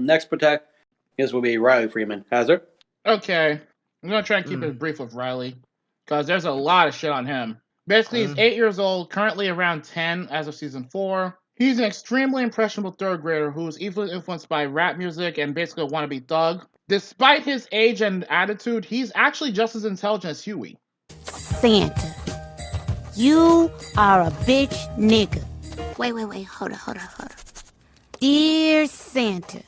Next protagonist will be Riley Freeman. Hazard. Okay. I'm going to try and keep it brief with Riley, because there's a lot of shit on him. Basically, he's 8 years old, currently around 10 as of season 4. He's an extremely impressionable third grader who is easily influenced by rap music and basically a wannabe thug. Despite his age and attitude, he's actually just as intelligent as Huey. Santa, you are a bitch nigga. Wait, hold on. Dear Santa,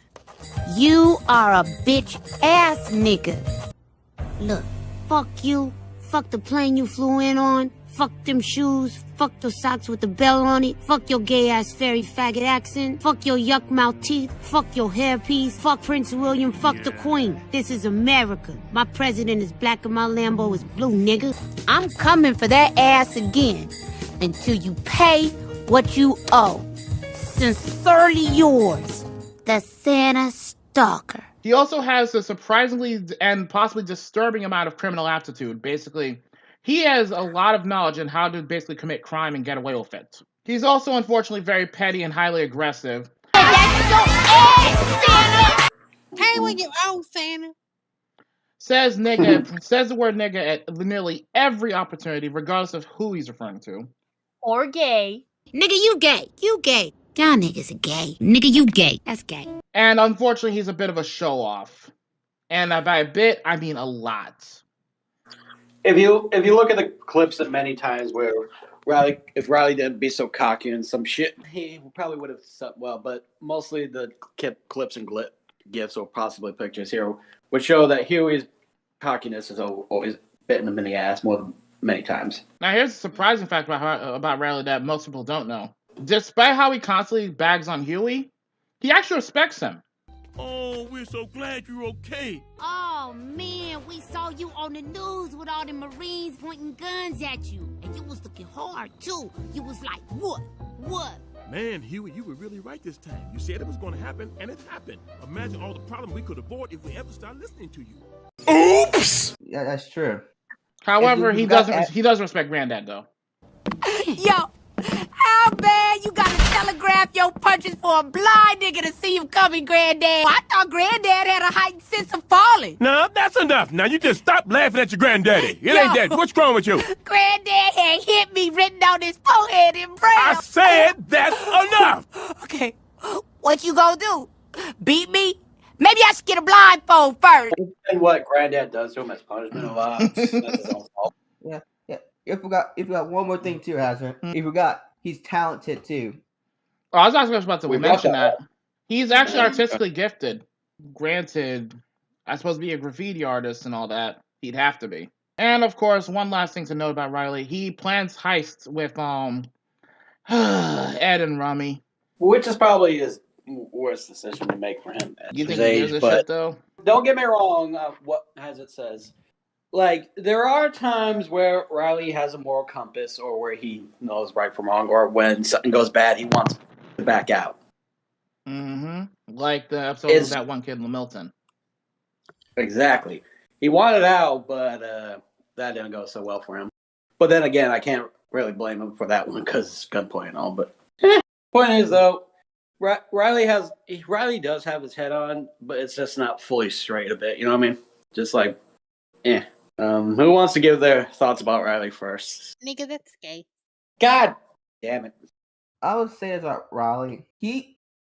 you are a bitch ass nigga. Look, fuck you, fuck the plane you flew in on, fuck them shoes, fuck those socks with the bell on it, fuck your gay ass fairy faggot accent, fuck your yuck mouth teeth, fuck your hairpiece, fuck Prince William, fuck the Queen. This is America. My president is black and my Lambo is blue, nigga. I'm coming for that ass again until you pay what you owe. Sincerely yours, the Santa Stalker. He also has a surprisingly and possibly disturbing amount of criminal aptitude. Basically, he has a lot of knowledge on how to basically commit crime and get away with it. He's also, unfortunately, very petty and highly aggressive. That's your ass, Santa! Pay when you owe, Santa. Says the word nigga at nearly every opportunity, regardless of who he's referring to. Or gay. Nigga, you gay. You gay. Y'all niggas are gay. Nigga, you gay. That's gay. And unfortunately, he's a bit of a show-off. And by a bit, I mean a lot. If you look at the clips of many times where if Riley didn't be so cocky and some shit, he probably would have slept well. But mostly the clips and gifs or possibly pictures here would show that Huey's cockiness is always bitten him in the ass more than many times. Now, here's a surprising fact about Riley that most people don't know. Despite how he constantly bags on Huey, he actually respects him. Oh, we're so glad you're okay. Oh, man, we saw you on the news with all the Marines pointing guns at you. And you was looking hard, too. You was like, what? Man, Huey, you were really right this time. You said it was going to happen, and it happened. Imagine all the problems we could avoid if we ever started listening to you. Oops! Yeah, that's true. However, he does respect Granddad, though. Yo, how bad you gotta telegraph your punches for a blind nigga to see you coming, Granddad? I thought Granddad had a heightened sense of falling. No, that's enough. Now you just stop laughing at your granddaddy. It ain't that. What's wrong with you? Granddad had hit me written on his forehead in braille. I said that's enough. Okay, what you gonna do? Beat me? Maybe I should get a blindfold first. And what Granddad does to him as punishment a lot. That's his own fault. Yeah. If we got one more thing too, Hazard. If we got, he's talented too. Oh, I was actually about to mention that. He's actually artistically gifted. Granted, I'm supposed to be a graffiti artist and all that. He'd have to be. And of course, one last thing to note about Riley: he plans heists with Ed and Rummy, which is probably his worst decision to make for him at you his think he age. does this But shit, though? don't get me wrong. What as it says. Like, there are times where Riley has a moral compass or where he knows right from wrong or when something goes bad, he wants to back out. Mm-hmm. Like the episode of that one kid in Milton. Exactly. He wanted out, but that didn't go so well for him. But then again, I can't really blame him for that one because it's gunplay and all. But point is, though, Riley does have his head on, but it's just not fully straight a bit. You know what I mean? Just like, who wants to give their thoughts about Riley first? Nigga, that's gay. God damn it. I would say about Riley,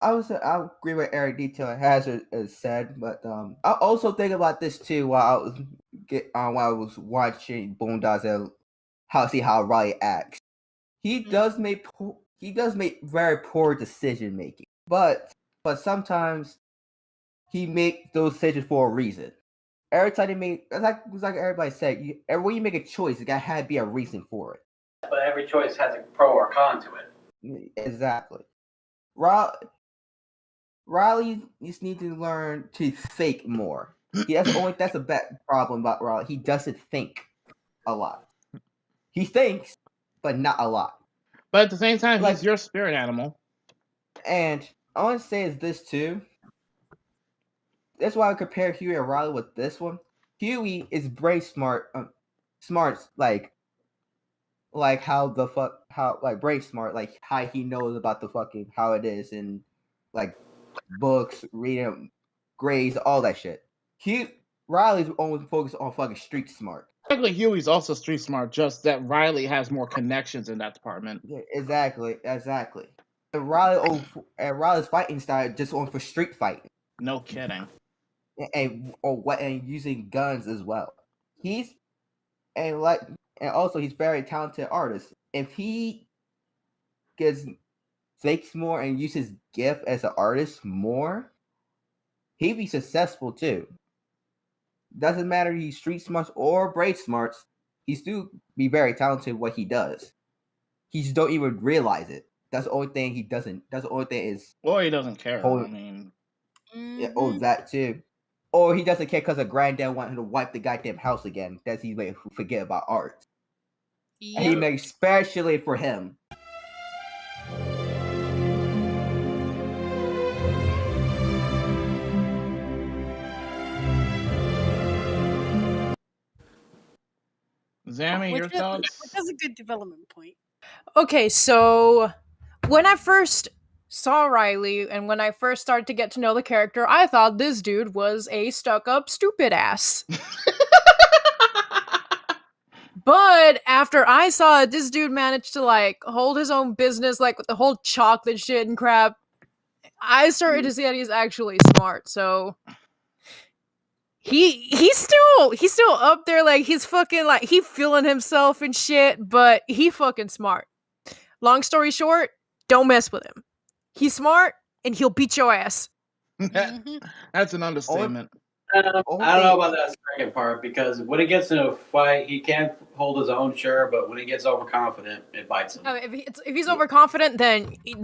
I agree with every detail Hazard has said, but I also think about this too while I was watching Boondocks and how Riley acts. He does make very poor decision making, but sometimes he makes those decisions for a reason. Every time he make, it's like everybody said, when you make a choice, it gotta be a reason for it. But every choice has a pro or con to it. Exactly. Riley just needs to learn to think more. That's a bad problem about Riley. He doesn't think a lot. He thinks, but not a lot. But at the same time, he's your spirit animal. And I want to say is this too. That's why I compare Huey and Riley with this one. Huey is very smart, like how brain smart, like how he knows about the fucking how it is and like books, reading grades, all that shit. Riley's only focused on fucking street smart. Technically, Huey's also street smart, just that Riley has more connections in that department. Yeah, exactly. And Riley's fighting style just going for street fighting. No kidding. And using guns as well. He's very talented artist. If he thinks more and uses gift as an artist more, he'd be successful too. Doesn't matter if he's street smarts or braid smarts, he still be very talented at what he does. He just don't even realize it. That's the only thing he doesn't. That's the only thing is. Or he doesn't care. Yeah, that too. Or he doesn't care because a granddad wanted him to wipe the goddamn house again. That's he made forget about art. Yep. He made especially for him. Zammy, your thoughts? That's a good development point. Okay, so when I first saw Riley and when I first started to get to know the character, I thought this dude was a stuck-up stupid ass. But after I saw it, this dude managed to like hold his own business, like with the whole chocolate shit and crap, I started to see that he's actually smart. So he's still up there, like he's fucking like he feeling himself and shit, but he fucking smart. Long story short, don't mess with him. He's smart and he'll beat your ass. That's an understatement. I don't know about that second part, because when he gets in a fight, he can hold his own, sure, but when he gets overconfident, it bites him. If he's overconfident, then you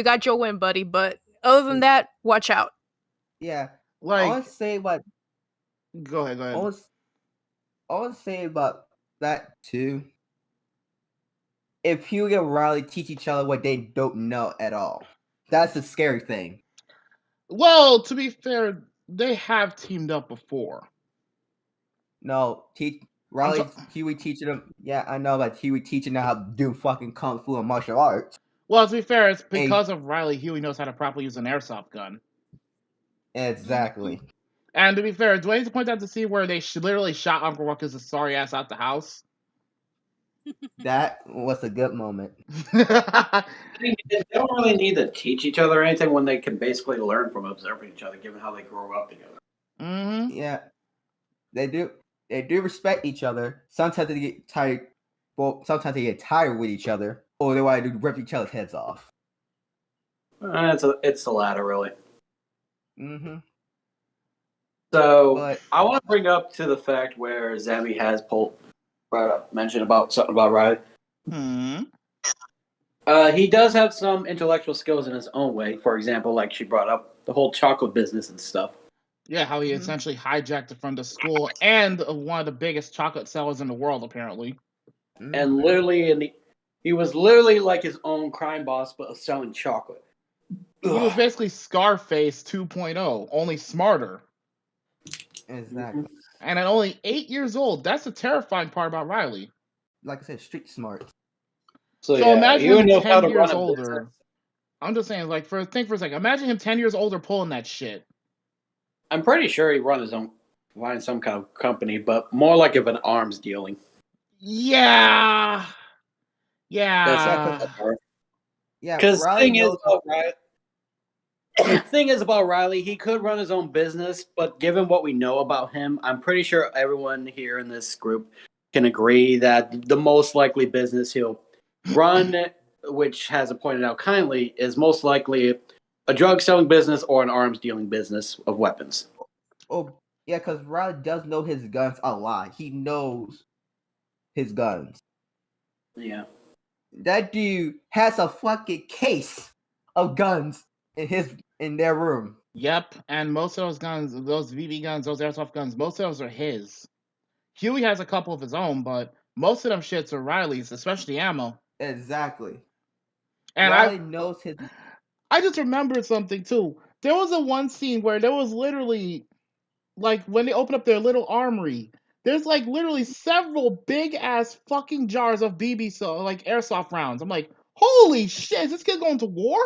got your win, buddy. But other than that, watch out. Yeah, Like, I want to say what. Go ahead. I want to say about that too. If Huey and Riley teach each other what they don't know at all, that's the scary thing. Well, to be fair, they have teamed up before. No, Huey teaching them. Yeah, I know, like Huey teaching them how to do fucking kung fu and martial arts. Well, to be fair, it's because of Riley, Huey knows how to properly use an airsoft gun. Exactly. And to be fair, do I need to point out the scene where they literally shot Uncle Ruckus' sorry ass out the house? That was a good moment. They don't really need to teach each other anything when they can basically learn from observing each other, given how they grow up together. Mm-hmm. Yeah, they do. They do respect each other. Sometimes they get tired. Well, sometimes they get tired with each other, or they want to rip each other's heads off. It's the latter, really. Mm-hmm. So I want to bring up to the fact where Zammy has mentioned about something about Riley. He does have some intellectual skills in his own way. For example, like she brought up the whole chocolate business and stuff. Yeah, how he essentially hijacked it from the school and one of the biggest chocolate sellers in the world, apparently. And literally, he was literally like his own crime boss, but selling chocolate. He was basically Scarface 2.0, only smarter. Exactly. And at only 8 years old, that's the terrifying part about Riley. Like I said, street smart. So yeah, imagine him 10 years older. I'm just saying, like, think for a second. Imagine him 10 years older pulling that shit. I'm pretty sure he run his own, find some kind of company, but more like of an arms dealing. Yeah. Yeah. Yeah. Because the thing is about Riley, he could run his own business, but given what we know about him, I'm pretty sure everyone here in this group can agree that the most likely business he'll run, which hasn't pointed out kindly, is most likely a drug selling business or an arms dealing business of weapons. Oh, yeah, because Riley does know his guns a lot. He knows his guns. Yeah. That dude has a fucking case of guns in their room. Yep, and most of those guns, those BB guns, those airsoft guns, most of those are his. Huey has a couple of his own, but most of them shits are Riley's, especially ammo. Exactly. And Riley knows his. I just remembered something too. There was one scene where there was literally, like, when they opened up their little armory, there's like literally several big ass fucking jars of like airsoft rounds. I'm like, holy shit, is this kid going to war?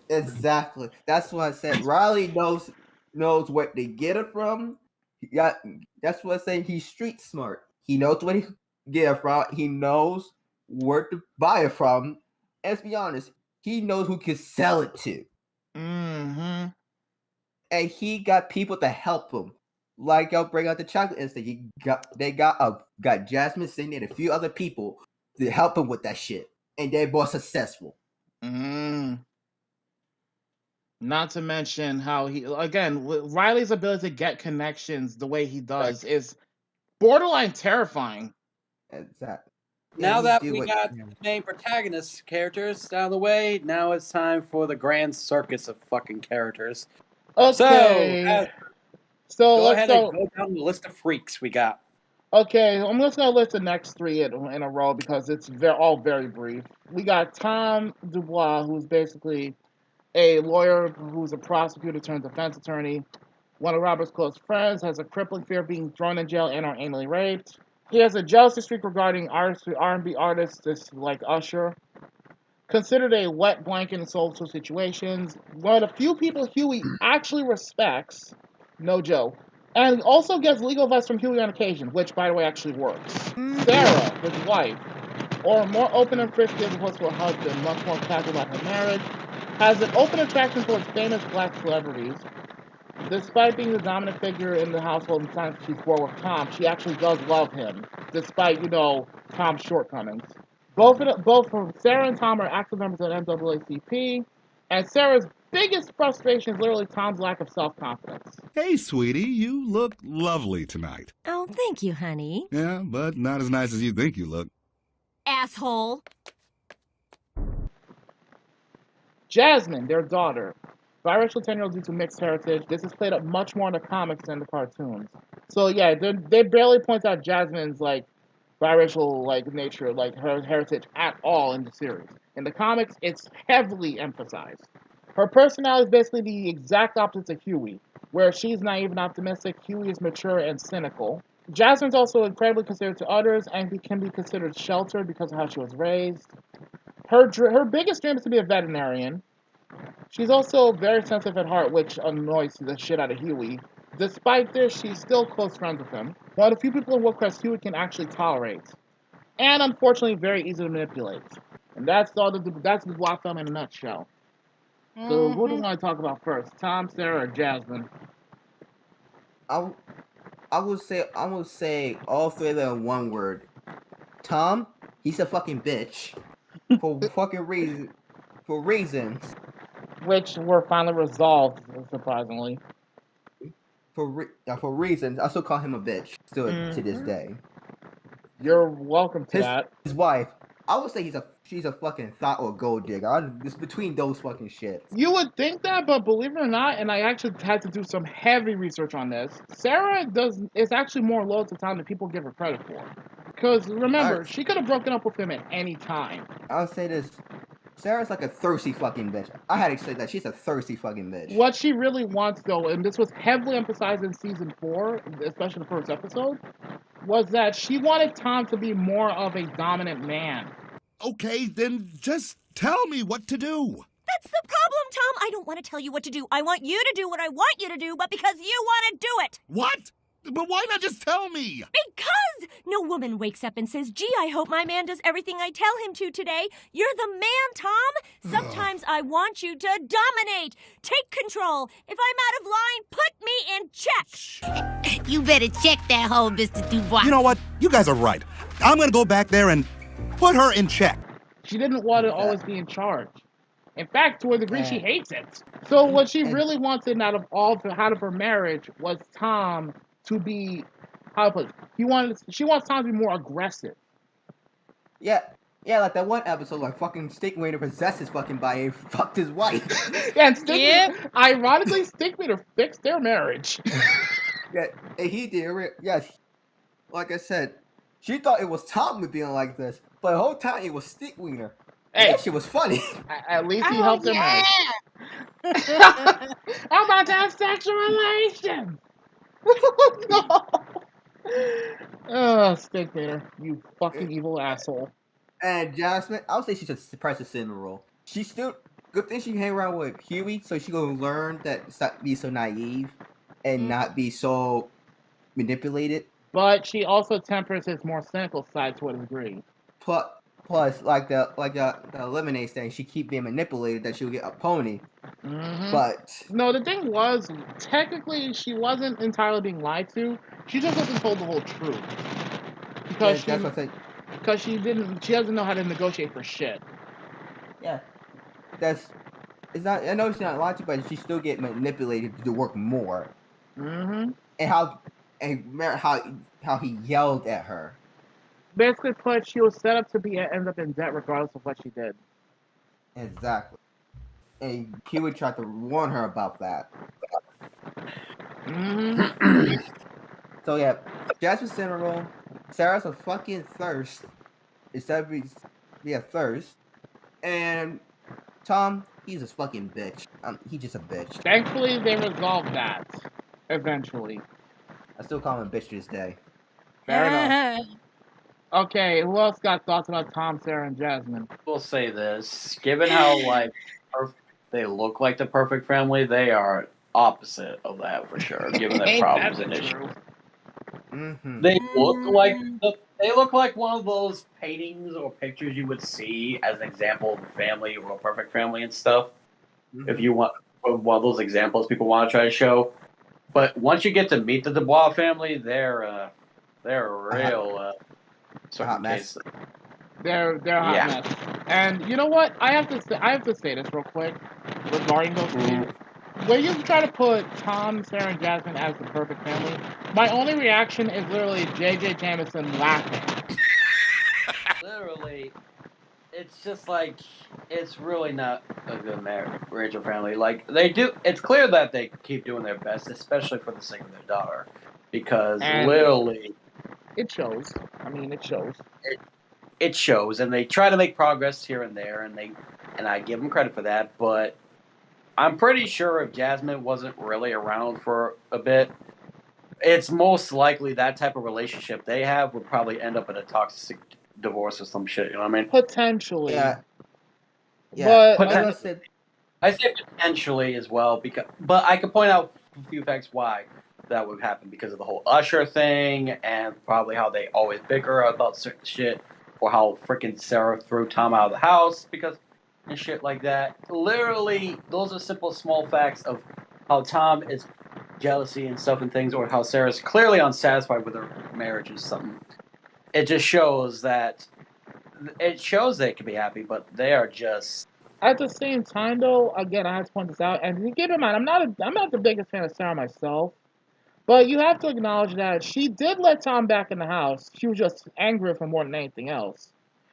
Exactly. That's what I said. Riley knows knows where they get it from. Yeah, that's what I'm saying. He's street smart. He knows where he get it from. He knows where to buy it from. And let's be honest, he knows who can sell it to. Mm-hmm. And he got people to help him. Like I'll bring out the chocolate instant. They got Jasmine sitting and a few other people to help him with that shit. And they're both successful. Not to mention how Riley's ability to get connections the way he does is borderline terrifying. Exactly. Now that we got the main protagonist characters out of the way, now it's time for the grand circus of fucking characters. Okay. So go let's ahead and go down the list of freaks we got. Okay, I'm just gonna list the next three in a row because they're all very brief. We got Tom Dubois, who's basically a lawyer who's a prosecutor turned defense attorney. One of Robert's close friends has a crippling fear of being thrown in jail and or anally raped. He has a jealousy streak regarding R&B artists like Usher. Considered a wet blanket in social situations. One of the few people Huey actually respects. No joke. And also gets legal advice from Huey on occasion, which, by the way, actually works. Sarah, his wife, or more open and frisky as opposed to her husband, much more casual about her marriage, has an open attraction towards famous black celebrities. Despite being the dominant figure in the household and times she's bored with Tom, she actually does love him, despite, Tom's shortcomings. Both Sarah and Tom are active members of the NAACP, and Sarah's biggest frustration is literally Tom's lack of self-confidence. Hey, sweetie, you look lovely tonight. Oh, thank you, honey. Yeah, but not as nice as you think you look. Asshole. Jasmine, their daughter. Biracial 10-year-old due to mixed heritage. This is played up much more in the comics than the cartoons. So yeah, they barely point out Jasmine's biracial nature, her heritage at all in the series. In the comics, it's heavily emphasized. Her personality is basically the exact opposite of Huey, where she's naive and optimistic, Huey is mature and cynical. Jasmine's also incredibly considerate to others and can be considered sheltered because of how she was raised. Her biggest dream is to be a veterinarian. She's also very sensitive at heart, which annoys the shit out of Huey. Despite this, she's still close friends with him. One of the few people in Wolfcrest Huey can actually tolerate. And unfortunately, very easy to manipulate. And that's the Block film in a nutshell. So who do you want to talk about first? Tom, Sarah, or Jasmine? I would say all three of them in one word. Tom, he's a fucking bitch. For reasons. Which were finally resolved, surprisingly. For reasons, I still call him a bitch to this day. You're welcome to that. His wife, I would say she's a fucking thought or gold digger. It's between those fucking shits. You would think that, but believe it or not, and I actually had to do some heavy research on this. Sarah is actually more loyal to Tom than people give her credit for. Because remember, she could have broken up with him at any time. I would say this. Sarah's like a thirsty fucking bitch. I had to say that. She's a thirsty fucking bitch. What she really wants, though, and this was heavily emphasized in season 4, especially the first episode, was that she wanted Tom to be more of a dominant man. Okay, then just tell me what to do. That's the problem, Tom. I don't want to tell you what to do. I want you to do what I want you to do, but because you want to do it. What? But why not just tell me? Because no woman wakes up and says, gee, I hope my man does everything I tell him to today. You're the man, Tom. Sometimes I want you to dominate. Take control. If I'm out of line, put me in check. You better check that hole, Mr. Dubois. You know what? You guys are right. I'm going to go back there and put her in check. She didn't want to always be in charge. In fact, to a degree, she hates it. So what she really wanted out of her marriage was Tom to be, how to put it, she wants Tom to be more aggressive. Yeah, like that one episode, like fucking Stinkwaiter possessed his fucking body and fucked his wife. Ironically, Stinkwaiter fixed their marriage. Yeah, and he did. Yes, like I said, she thought it was Tom being like this, but the whole time it was Stinkwaiter. Hey, that shit was funny. At least he helped her marriage. I'm about to have sexual relations. No. Stinkwaiter, you fucking evil asshole. And Jasmine, I would say she's a suppressive cinema role. She still good thing she hang around with Huey, so she gonna learn that stop be so naive and not be so manipulated. But she also tempers his more cynical side to a degree. Plus, like the lemonade thing, she keep being manipulated that she'll get a pony. Mm-hmm. But no, the thing was, technically, she wasn't entirely being lied to. She just wasn't told the whole truth because she doesn't know how to negotiate for shit. Yeah, it's not. I know she's not lied to, but she still get manipulated to work more. Mm-hmm. And how he yelled at her. Basically, put she was set up to end up in debt regardless of what she did. Exactly. And Huey tried to warn her about that. Mm-hmm. So yeah, Jasmine Cinnamon, Sarah's a fucking thirst. Instead of be a thirst. And Tom, he's a fucking bitch. He's just a bitch. Thankfully, they resolved that. Eventually. I still call him a bitch to this day. Fair enough. Okay, who else got thoughts about Tom, Sarah, and Jasmine? We'll say this. Given how, like, they look like the perfect family, they are opposite of that for sure, given their problems and issues. Mm-hmm. They look like one of those paintings or pictures you would see as an example of a family or a perfect family and stuff. Mm-hmm. If you want one of those examples people want to try to show. But once you get to meet the Dubois family, they're a real hot mess. They're a hot mess. And you know what? I have to say this real quick regarding those two. When you try to put Tom, Sarah, and Jasmine as the perfect family, my only reaction is literally J.J. Jameson laughing. Literally, it's just like, it's really not a good marriage or family. Like, it's clear that they keep doing their best, especially for the sake of their daughter. Because literally... It shows. I mean, it shows. It shows, and they try to make progress here and there, and I give them credit for that, but I'm pretty sure if Jasmine wasn't really around for a bit, it's most likely that type of relationship they have would probably end up in a toxic divorce or some shit, you know what I mean? Potentially. Yeah. But I say potentially as well, but I could point out a few facts why that would happen, because of the whole Usher thing, and probably how they always bicker about certain shit, or how freaking Sarah threw Tom out of the house and shit like that. Literally, those are simple, small facts of how Tom is jealousy and stuff and things, or how Sarah's clearly unsatisfied with her marriage and something. It just shows that they can be happy, but they are just. At the same time, though, again, I have to point this out, and keep in mind, I'm not the biggest fan of Sarah myself, but you have to acknowledge that she did let Tom back in the house. She was just angry with him more than anything else.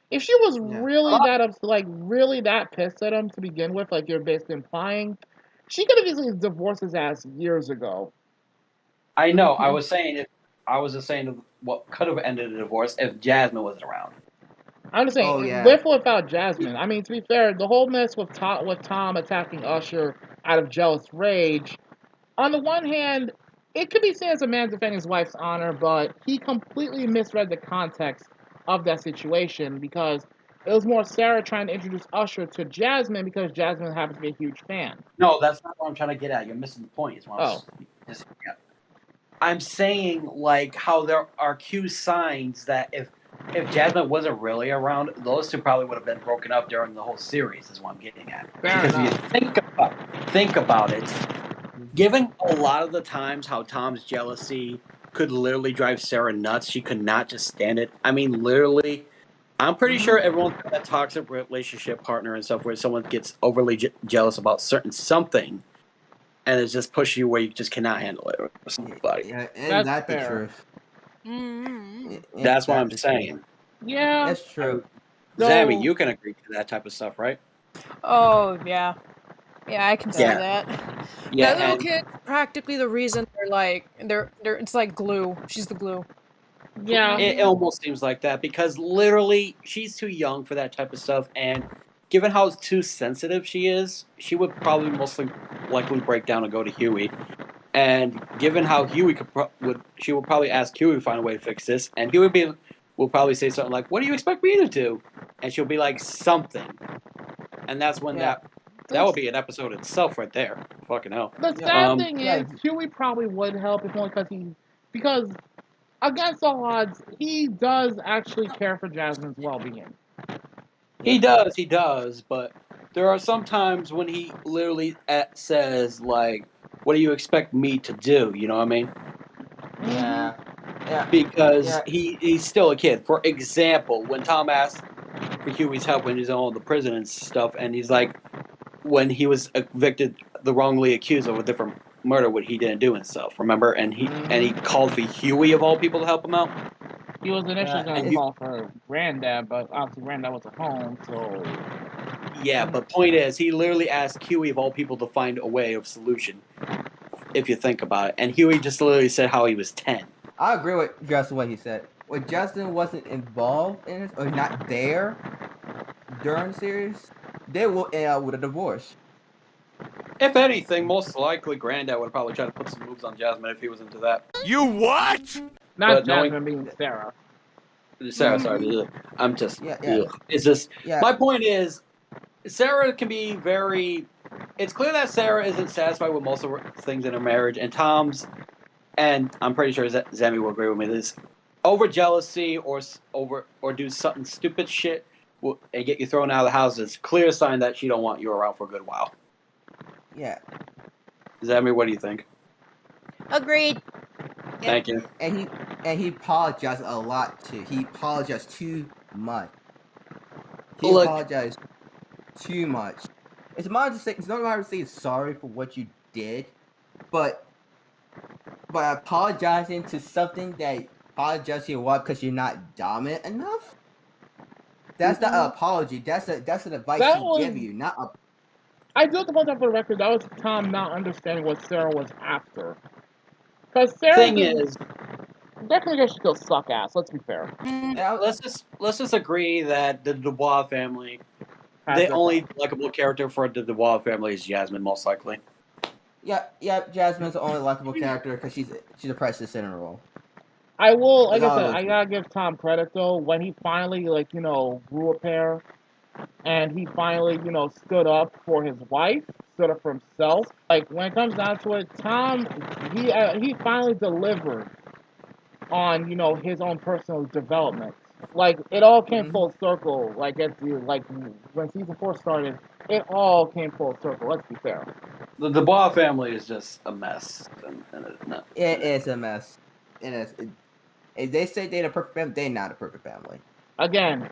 If she was really that pissed at him to begin with, like you're basically implying, she could have easily divorced his ass years ago. I know. I was just saying what could have ended the divorce if Jasmine wasn't around. I'm just saying, with or without Jasmine. I mean, to be fair, the whole mess with Tom attacking Usher out of jealous rage, on the one hand, it could be seen as a man defending his wife's honor, but he completely misread the context of that situation, because it was more Sarah trying to introduce Usher to Jasmine because Jasmine happens to be a huge fan. No, that's not what I'm trying to get at. You're missing the point. I'm saying, like, how there are cue signs that if Jasmine wasn't really around, those two probably would have been broken up during the whole series, is what I'm getting at. Because if you think about it, given a lot of the times how Tom's jealousy could literally drive Sarah nuts, she could not just stand it. I mean, literally, I'm pretty sure everyone's got that toxic relationship partner and stuff where someone gets overly jealous about something, and it's just pushing you where you just cannot handle it. Or somebody. Yeah, and that's the truth. That's what I'm saying. Yeah, that's true. Zammy, you can agree to that type of stuff, right? Oh yeah, I can see that. Yeah, that little kid, practically the reason they're it's like glue. She's the glue. Yeah, it almost seems like that, because literally she's too young for that type of stuff, and given how too sensitive she is, she would probably mostly likely break down and go to Huey. And given how Huey she would probably ask Huey to find a way to fix this, and Huey will probably say something like, "What do you expect me to do?" And she'll be like, "Something." And that's when That would be an episode itself right there. Fucking hell. The sad thing is, Huey probably would help if only because against all odds, he does actually care for Jasmine's well-being. He does, but there are some times when he literally says, like, what do you expect me to do? You know what I mean? Yeah. Yeah. Because he's still a kid. For example, when Tom asked for Huey's help when he's in all the prison and stuff, and he's like, when he was the wrongly accused of a different murder, what he didn't do and stuff, remember? And he called for Huey, of all people, to help him out. He was initially going to call for Granddad, but obviously Granddad was at home, so... Yeah, but point is, he literally asked Huey, of all people, to find a way of solution, if you think about it. And Huey just literally said how he was 10. I agree with Justin what he said. When Justin wasn't involved in it, or not there during the series, they will end up with a divorce. If anything, most likely Granddad would probably try to put some moves on Jasmine if he was into that. You what? Not Jasmine being Sarah. Sarah, sorry. I'm just... Yeah. It's just... My point is, Sarah can be very... It's clear that Sarah isn't satisfied with most of her things in her marriage, and Tom's... And I'm pretty sure Zemi will agree with me. This over jealousy or do something stupid shit and get you thrown out of the house is a clear sign that she don't want you around for a good while. Yeah. Zemi, what do you think? Agreed. Thank you. And he apologized a lot too. He apologized too much. Apologized too much. It's not matter to say sorry for what you did, but apologizing to something that apologizes to your wife because you're not dominant enough. That's not an apology. That's an advice he give you, not a. I do have to point out for the record, that was Tom not understanding what Sarah was after. Because Sarah definitely she still suck ass. Let's be fair. Yeah, let's just agree that the Dubois family, the only likable character for the Dubois family is Jasmine, most likely. Yeah. Jasmine's the only likable character because she's a princess in a role. I will, like I said, I gotta give Tom credit though. When he finally, grew a pair, and he finally, stood up for his wife, stood up for himself. Like when it comes down to it, Tom, he finally delivered on, his own personal development. Like it all came full circle. Like when season 4 started, it all came full circle. Let's be fair. The Dubois family is just a mess. It is a mess. It is. If they say they're the perfect family, they're not a perfect family. Again.